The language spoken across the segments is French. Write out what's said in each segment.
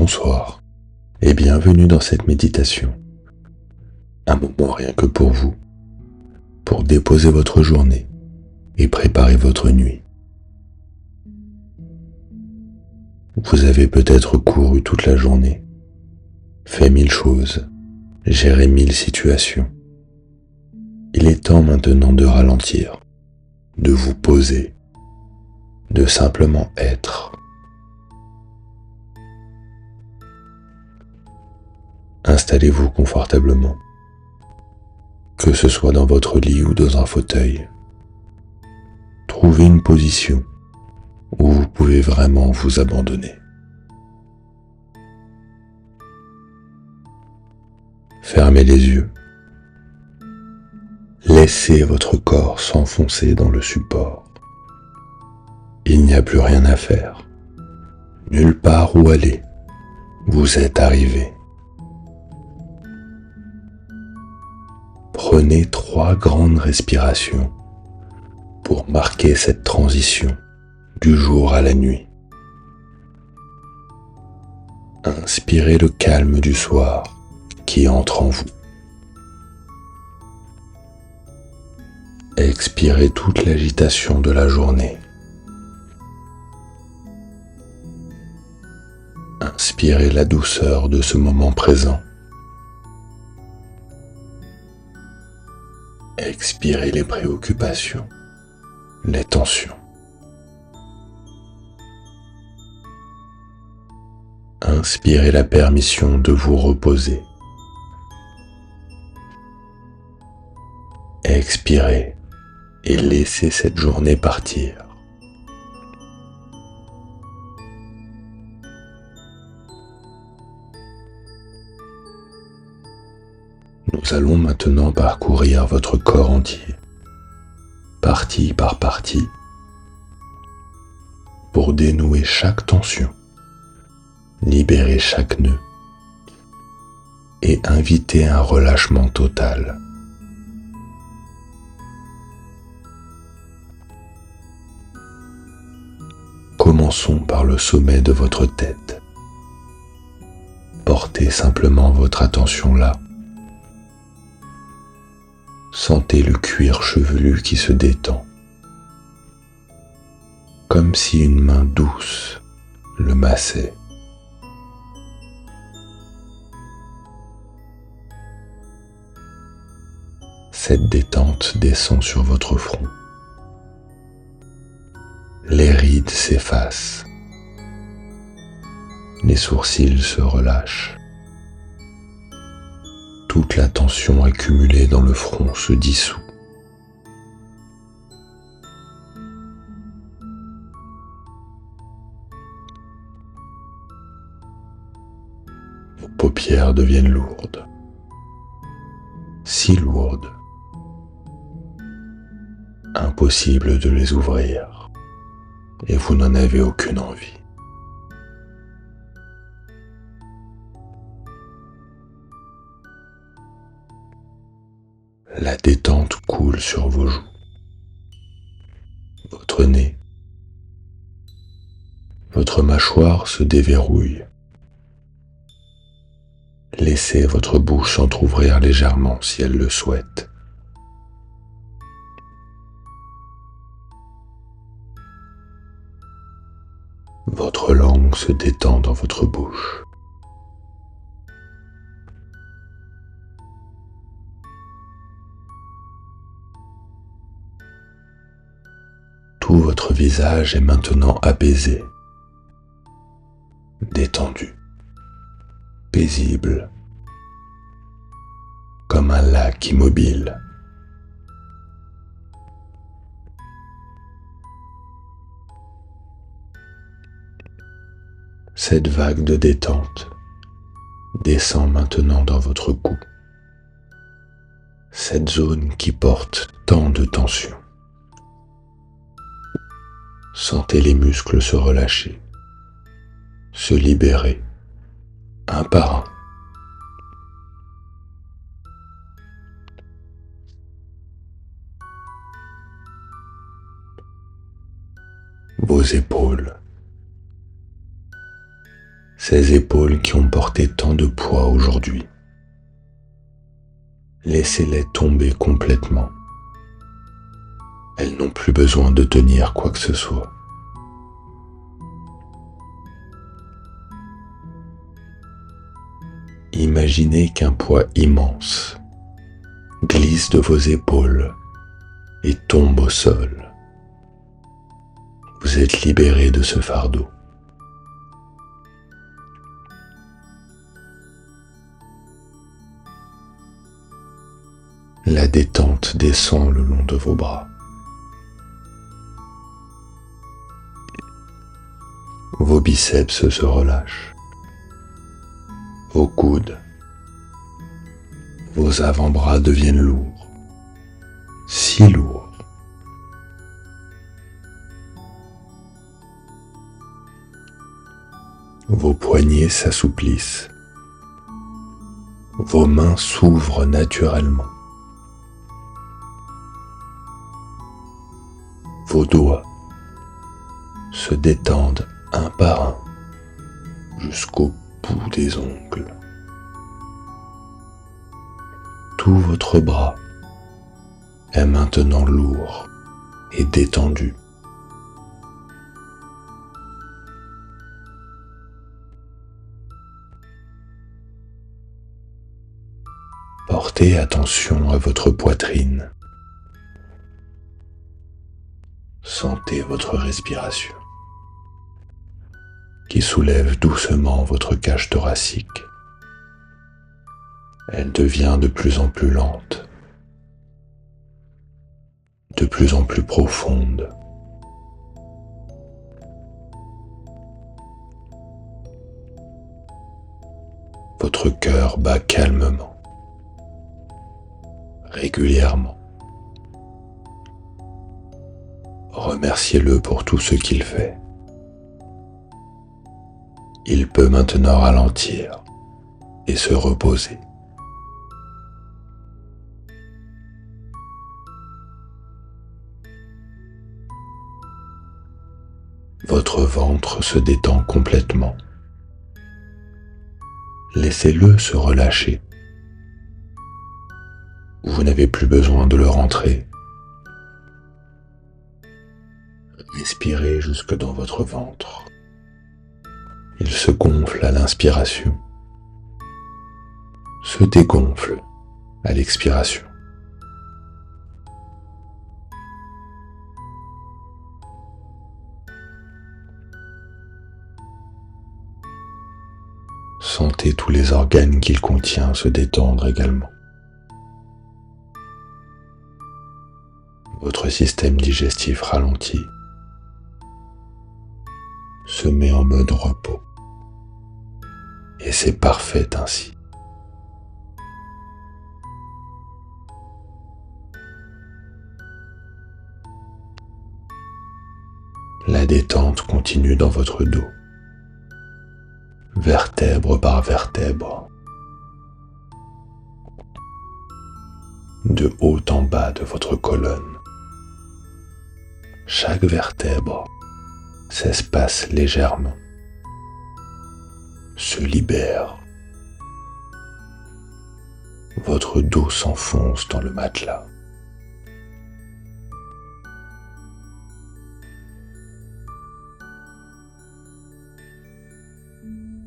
bonsoir et bienvenue dans cette méditation. Un moment rien que pour vous, pour déposer votre journée et préparer votre nuit. Vous avez peut-être couru toute la journée, fait 1000 choses, géré 1000 situations. Il est temps maintenant de ralentir, de vous poser, de simplement être. Installez-vous confortablement, que ce soit dans votre lit ou dans un fauteuil. Trouvez une position où vous pouvez vraiment vous abandonner. Fermez les yeux. Laissez votre corps s'enfoncer dans le support. Il n'y a plus rien à faire. Nulle part où aller. Vous êtes arrivé. Prenez 3 grandes respirations pour marquer cette transition du jour à la nuit. Inspirez le calme du soir qui entre en vous. Expirez toute l'agitation de la journée. Inspirez la douceur de ce moment présent. Expirez les préoccupations, les tensions. Inspirez la permission de vous reposer. Expirez et laissez cette journée partir. Nous allons maintenant parcourir votre corps entier, partie par partie, pour dénouer chaque tension, libérer chaque nœud et inviter un relâchement total. Commençons par le sommet de votre tête. Portez simplement votre attention là. Sentez le cuir chevelu qui se détend, comme si une main douce le massait. Cette détente descend sur votre front. Les rides s'effacent. Les sourcils se relâchent. Toute la tension accumulée dans le front se dissout. Vos paupières deviennent lourdes. Si lourdes. Impossible de les ouvrir. Et vous n'en avez aucune envie. La détente coule sur vos joues, votre nez, votre mâchoire se déverrouille. Laissez votre bouche s'entrouvrir légèrement si elle le souhaite. Votre langue se détend dans votre bouche. Tout votre visage est maintenant apaisé, détendu, paisible, comme un lac immobile. Cette vague de détente descend maintenant dans votre cou, cette zone qui porte tant de tension. Sentez les muscles se relâcher, se libérer, un par un. Vos épaules, Ces épaules qui ont porté tant de poids aujourd'hui, laissez-les tomber complètement. Elles n'ont plus besoin de tenir quoi que ce soit. Imaginez qu'un poids immense glisse de vos épaules et tombe au sol. Vous êtes libéré de ce fardeau. La détente descend le long de vos bras. Vos biceps se relâchent. Vos coudes, vos avant-bras deviennent lourds, si lourds. Vos poignets s'assouplissent. Vos mains s'ouvrent naturellement. Vos doigts se détendent un par un jusqu'au bout des ongles. Tout votre bras est maintenant lourd et détendu. Portez attention à votre poitrine. Sentez votre respiration qui soulève doucement votre cage thoracique. Elle devient de plus en plus lente, de plus en plus profonde. Votre cœur bat calmement, régulièrement. Remerciez-le pour tout ce qu'il fait. Il peut maintenant ralentir et se reposer. Votre ventre se détend complètement. Laissez-le se relâcher. Vous n'avez plus besoin de le rentrer. Respirez jusque dans votre ventre. Il se gonfle à l'inspiration, se dégonfle à l'expiration. Sentez tous les organes qu'il contient se détendre également. Votre système digestif ralentit, se met en mode repos. Et c'est parfait ainsi. La détente continue dans votre dos, vertèbre par vertèbre, de haut en bas de votre colonne. Chaque vertèbre s'espace légèrement, se libère. Votre dos s'enfonce dans le matelas.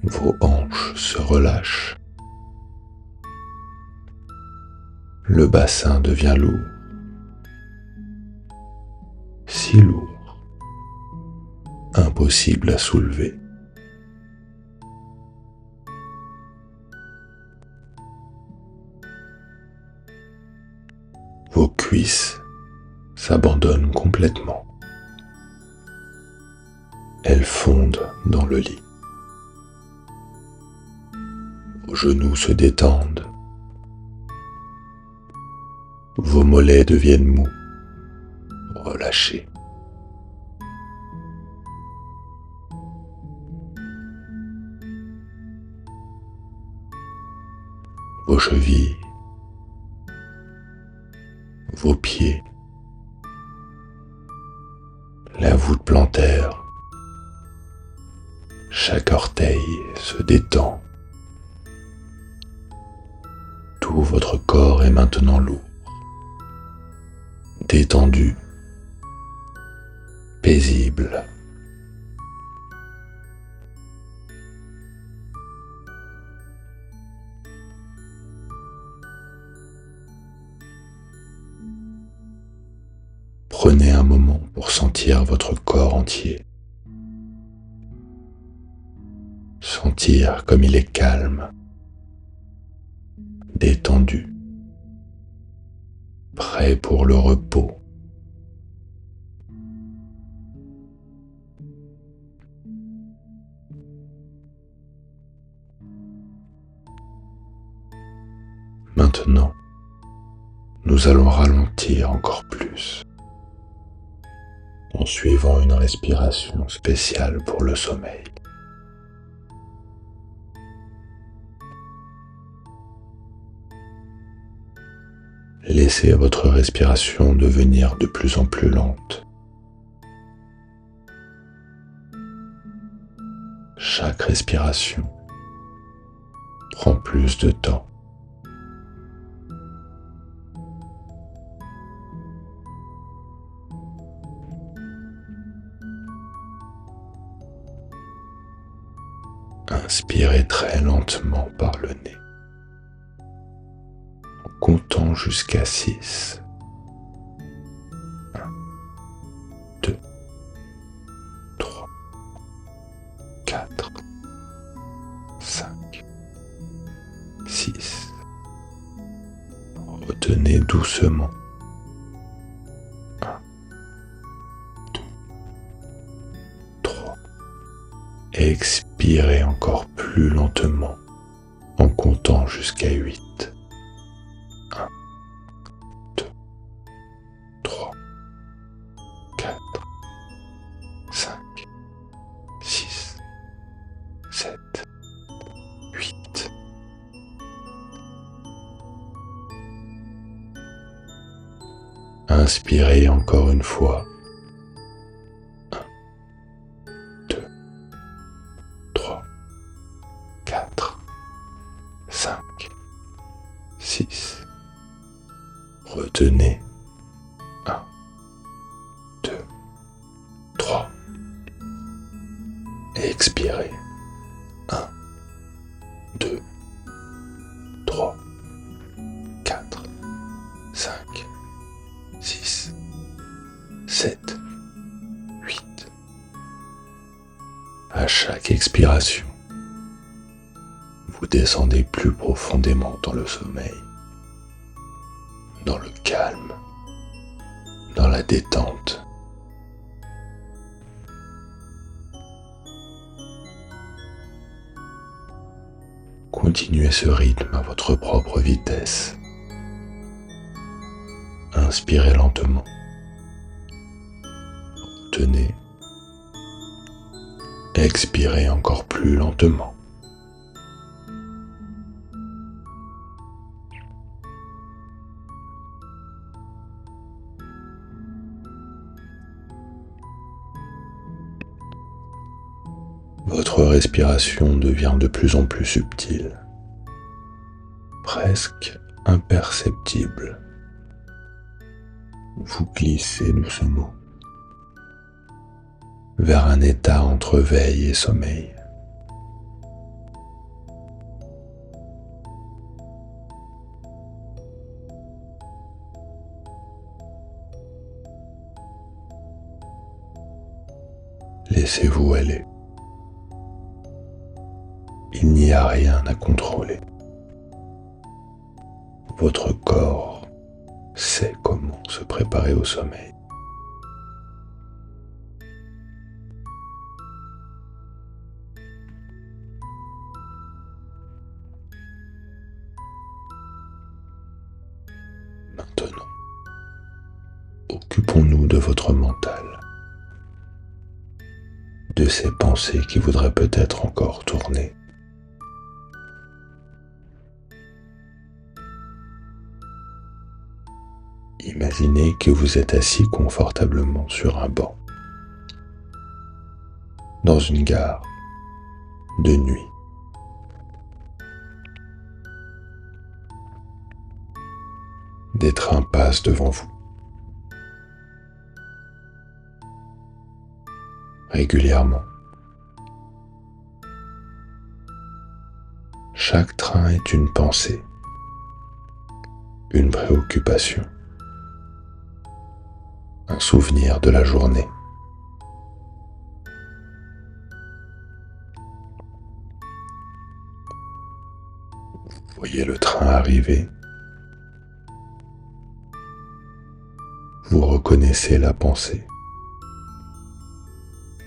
Vos hanches se relâchent. Le bassin devient lourd. Si lourd, impossible à soulever. Vos cuisses s'abandonnent complètement. Elles fondent dans le lit. Vos genoux se détendent. Vos mollets deviennent mous, relâchés. Vos chevilles, vos pieds, la voûte plantaire, Chaque orteil se détend. Tout votre corps est maintenant lourd, détendu, paisible. Prenez un moment pour sentir votre corps entier. Sentir comme il est calme, détendu, prêt pour le repos. Maintenant, nous allons ralentir encore plus en suivant une respiration spéciale pour le sommeil. Laissez votre respiration devenir de plus en plus lente. Chaque respiration prend plus de temps. Inspirez très lentement par le nez, en comptant jusqu'à 6. 1, 2, 3, 4, 5, 6. Retenez doucement. 1, 2, 3. Expirez encore plus lentement en comptant jusqu'à 8. 1, 2, 3, 4, 5, 6, 7, 8. Inspirez encore une fois. 1, 2, 3, 4, 5, 6. Retenez. 1, 2, 3. Expirez. 1, 2, 3, 4, 5, 6, 7, 8. À chaque expiration, vous descendez plus profondément dans le sommeil, dans le calme, dans la détente. Continuez ce rythme à votre propre vitesse. Inspirez lentement. Retenez. Expirez encore plus lentement. Votre respiration devient de plus en plus subtile, presque imperceptible. Vous glissez doucement vers un état entre veille et sommeil. Laissez-vous aller. Il n'y a rien à contrôler. Votre corps sait comment se préparer au sommeil. Maintenant, occupons-nous de votre mental, de ces pensées qui voudraient peut-être encore tourner. Imaginez que vous êtes assis confortablement sur un banc, dans une gare de nuit. Des trains passent devant vous. Régulièrement. Chaque train est une pensée, une préoccupation, un souvenir de la journée. Vous voyez le train arriver. Vous reconnaissez la pensée.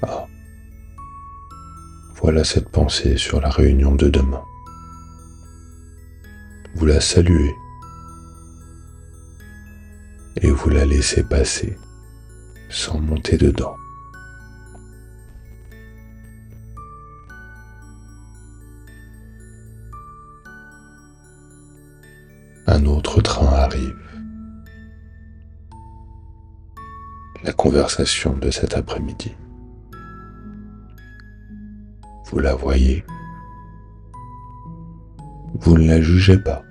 Ah, voilà cette pensée sur la réunion de demain. Vous la saluez et vous la laissez passer sans monter dedans. Un autre train arrive. La conversation de cet après-midi. Vous la voyez. Vous ne la jugez pas.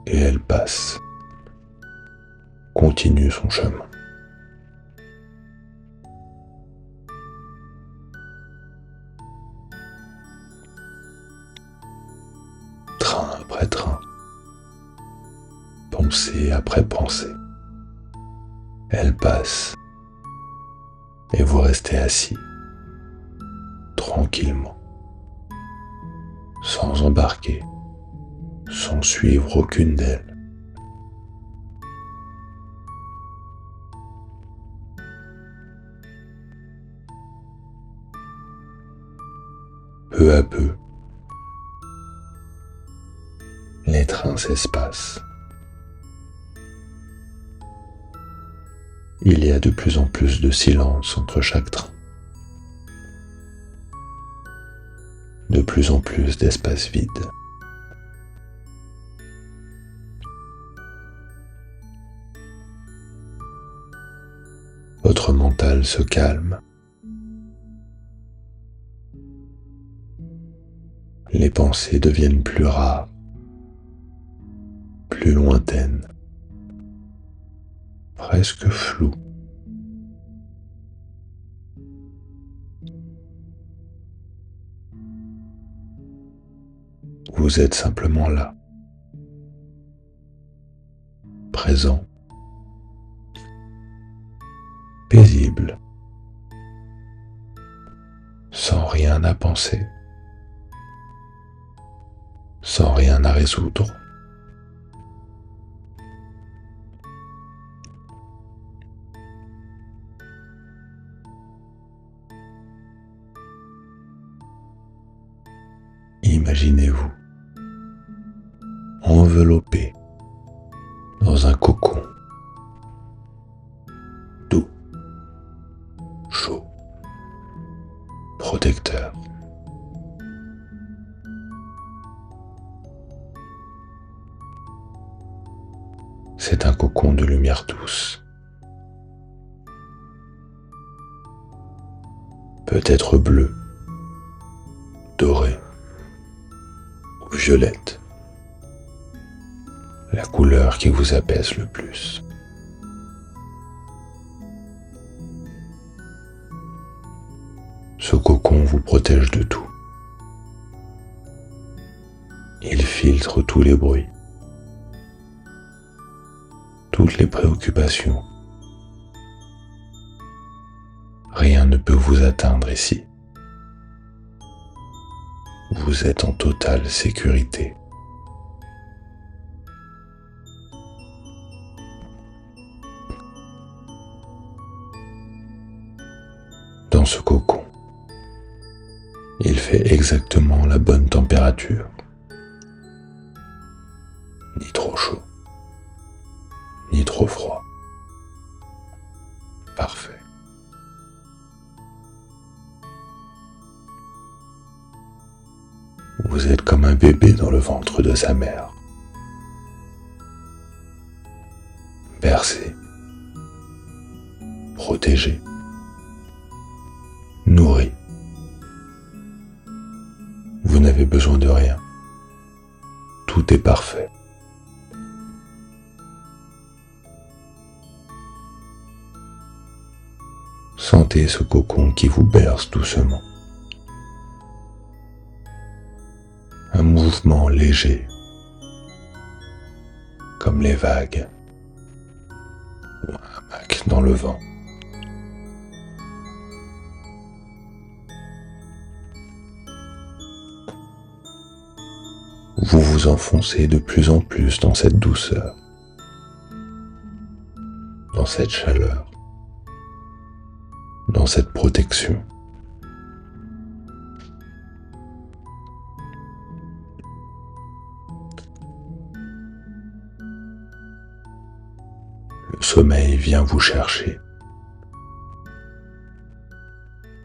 Et elle passe. Continue son chemin. Train après train. Pensée après pensée. Elle passe. Et vous restez assis. Tranquillement. Sans embarquer. Sans suivre aucune d'elles. Peu à peu, les trains s'espacent. Il y a de plus en plus de silence entre chaque train. De plus en plus d'espace vide. Votre mental se calme. Les pensées deviennent plus rares, plus lointaines, presque floues. Vous êtes simplement là, présent, paisible, sans rien à penser, sans rien à résoudre. Imaginez-vous enveloppé dans un cocon doux, chaud, protecteur. C'est un cocon de lumière douce, peut-être bleu, doré ou violette, la couleur qui vous apaise le plus. Ce cocon vous protège de tout. Il filtre tous les bruits, toutes les préoccupations. Rien ne peut vous atteindre ici. Vous êtes en totale sécurité. Dans ce cocon, il fait exactement la bonne température. Ni trop chaud, ni trop froid. Parfait. Vous êtes comme un bébé dans le ventre de sa mère. Bercé, protégé, nourri, n'avez besoin de rien. Tout est parfait. Sentez ce cocon qui vous berce doucement. Un mouvement léger, comme les vagues ou un hamac dans le vent. Vous vous enfoncez de plus en plus dans cette douceur, dans cette chaleur, dans cette protection. Le sommeil vient vous chercher.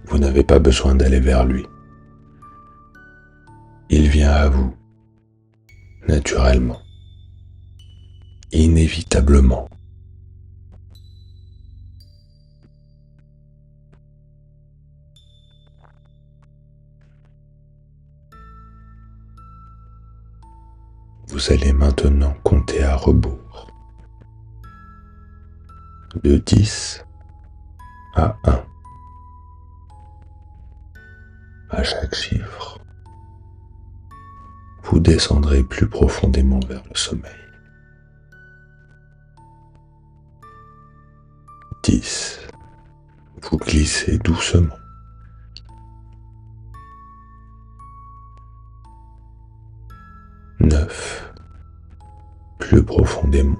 Vous n'avez pas besoin d'aller vers lui. Il vient à vous, naturellement, inévitablement. Vous allez maintenant compter à rebours, de 10 à 1. À chaque chiffre, vous descendrez plus profondément vers le sommeil. 10. Vous glissez doucement. 9. Plus profondément.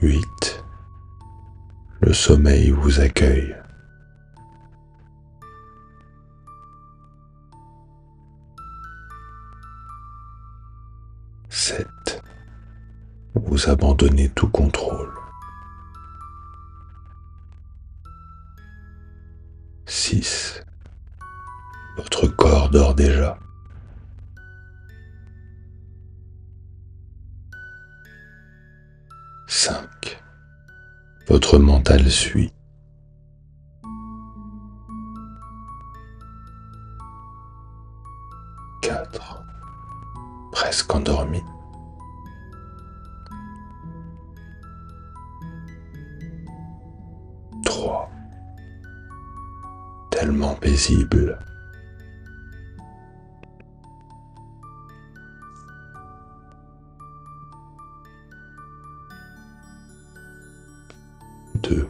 8. Le sommeil vous accueille. 7. Vous abandonnez tout contrôle. 6. Votre corps dort déjà. 5. Votre mental suit. 4. Presque endormi. 3. Tellement paisible. 2.